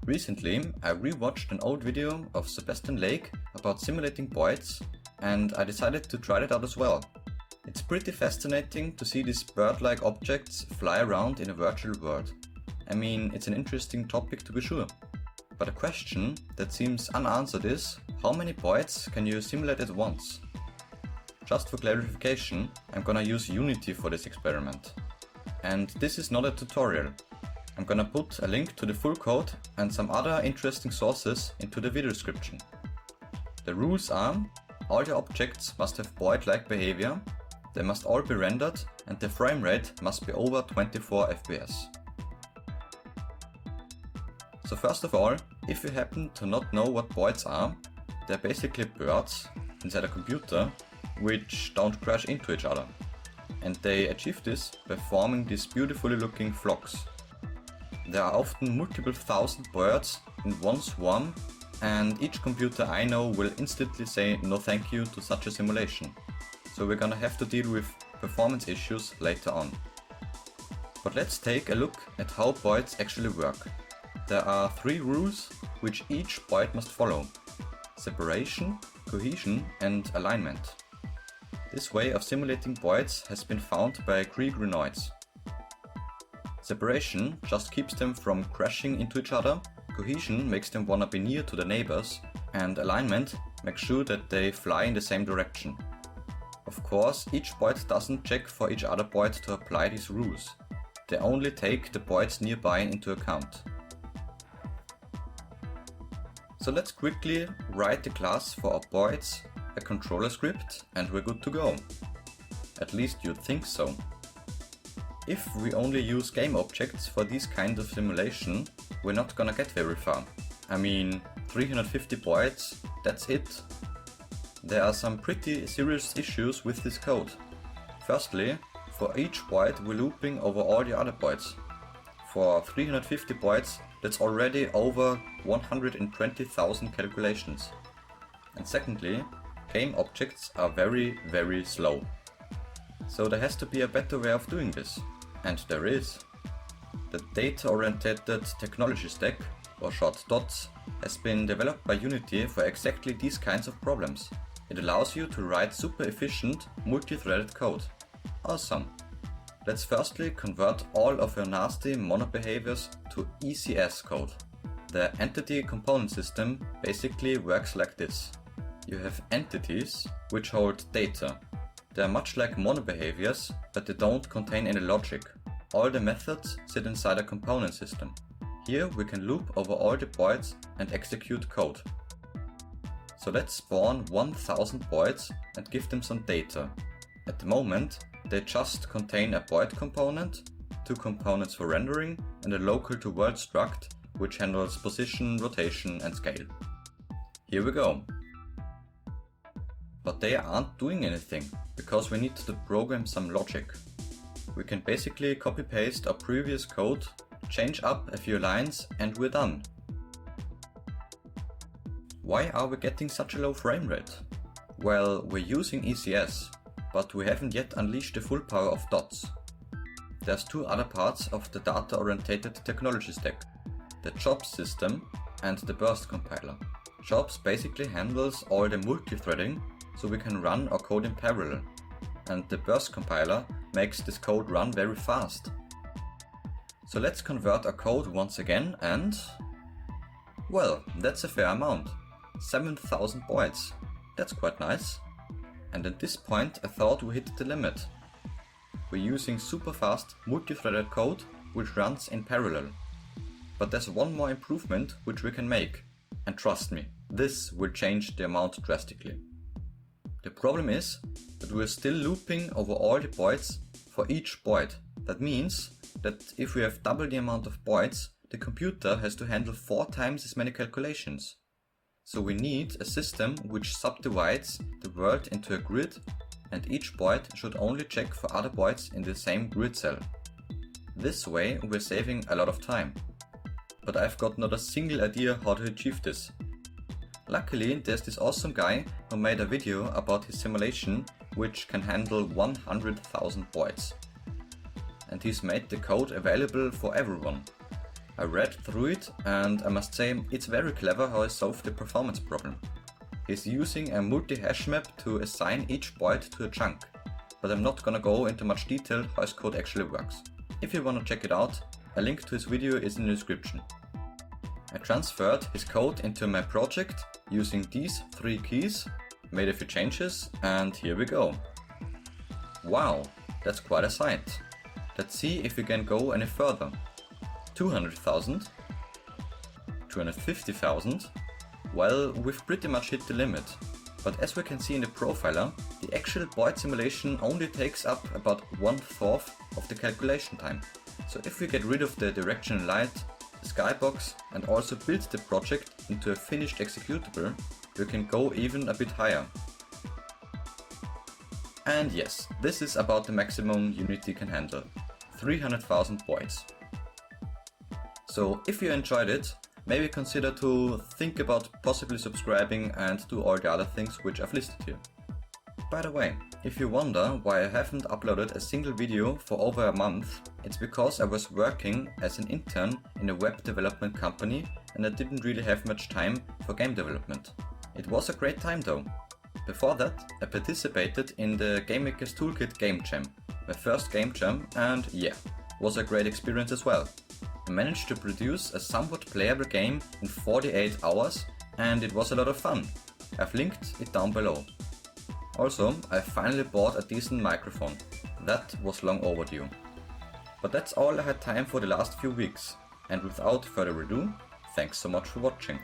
Recently, I rewatched an old video of Sebastian Lake about simulating Boids, and I decided to try it out as well. It's pretty fascinating to see these bird-like objects fly around in a virtual world. I mean, it's an interesting topic to be sure. But a question that seems unanswered is, how many Boids can you simulate at once? Just for clarification, I'm gonna use Unity for this experiment. And this is not a tutorial. I'm gonna put a link to the full code and some other interesting sources into the video description. The rules are, all the objects must have Boid-like behavior, they must all be rendered, and the frame rate must be over 24 FPS. So first of all, if you happen to not know what Boids are, they're basically birds inside a computer which don't crash into each other. And they achieve this by forming these beautifully looking flocks. There are often multiple thousand birds in one swarm, and each computer I know will instantly say no thank you to such a simulation. So we're gonna have to deal with performance issues later on. But let's take a look at how Boids actually work. There are 3 rules which each Boid must follow: separation, cohesion and alignment. This way of simulating Boids has been found by Greek Renoids. Separation just keeps them from crashing into each other, cohesion makes them wanna be near to the neighbors, and alignment makes sure that they fly in the same direction. Of course, each Boid doesn't check for each other Boid to apply these rules. They only take the Boids nearby into account. So let's quickly write the class for our Boids, a controller script, and we're good to go. At least you'd think so. If we only use GameObjects for this kind of simulation, we're not gonna get very far. I mean, 350 Boids, that's it. There are some pretty serious issues with this code. Firstly, for each Boid we're looping over all the other Boids. For 350 Boids, that's already over 120,000 calculations. And secondly, GameObjects are very slow. So there has to be a better way of doing this. And there is. The Data-Oriented Technology Stack, or short DOTS, has been developed by Unity for exactly these kinds of problems. It allows you to write super efficient, multi-threaded code. Awesome! Let's firstly convert all of your nasty mono behaviors to ECS code. The entity component system basically works like this. You have entities which hold data. They are much like mono behaviors, but they don't contain any logic. All the methods sit inside a component system. Here we can loop over all the Boids and execute code. So let's spawn 1000 Boids and give them some data. At the moment, they just contain a Boid component, 2 components for rendering, and a local to world struct which handles position, rotation and scale. Here we go. But they aren't doing anything, because we need to program some logic. We can basically copy-paste our previous code, change up a few lines, and we're done. Why are we getting such a low frame rate? Well, we're using ECS, but we haven't yet unleashed the full power of DOTS. There's 2 other parts of the data-oriented technology stack: the jobs system and the burst compiler. Jobs basically handles all the multi-threading, so we can run our code in parallel, and the burst compiler makes this code run very fast. So let's convert our code once again and... well, that's a fair amount. 7000 Boids. That's quite nice. And at this point I thought we hit the limit. We're using super fast multi-threaded code which runs in parallel. But there's one more improvement which we can make. And trust me, this will change the amount drastically. The problem is that we're still looping over all the Boids for each Boid. That means that if we have double the amount of Boids, the computer has to handle 4 times as many calculations. So we need a system which subdivides the world into a grid, and each Boid should only check for other Boids in the same grid cell. This way we're saving a lot of time. But I've got not a single idea how to achieve this. Luckily, there's this awesome guy who made a video about his simulation which can handle 100,000 Boids. And he's made the code available for everyone. I read through it and I must say it's very clever how he solved the performance problem. He's using a multi-hash map to assign each Boid to a chunk, but I'm not gonna go into much detail how his code actually works. If you wanna check it out, a link to his video is in the description. I transferred his code into my project using these 3 keys, made a few changes, and here we go. Wow, that's quite a sight. Let's see if we can go any further. 200,000, 250,000. Well, we've pretty much hit the limit, but as we can see in the profiler, the actual Boid simulation only takes up about 1/4 of the calculation time. So if we get rid of the directional light, the skybox, and also build the project into a finished executable, we can go even a bit higher. And yes, this is about the maximum Unity can handle, 300,000 Boids. So if you enjoyed it, maybe consider to think about possibly subscribing and do all the other things which I've listed here. By the way, if you wonder why I haven't uploaded a single video for over a month, it's because I was working as an intern in a web development company and I didn't really have much time for game development. It was a great time though. Before that, I participated in the Game Maker's Toolkit Game Jam, my first game jam, and yeah, was a great experience as well. I managed to produce a somewhat playable game in 48 hours and it was a lot of fun. I've linked it down below. Also, I finally bought a decent microphone. That was long overdue. But that's all I had time for the last few weeks. And without further ado, thanks so much for watching.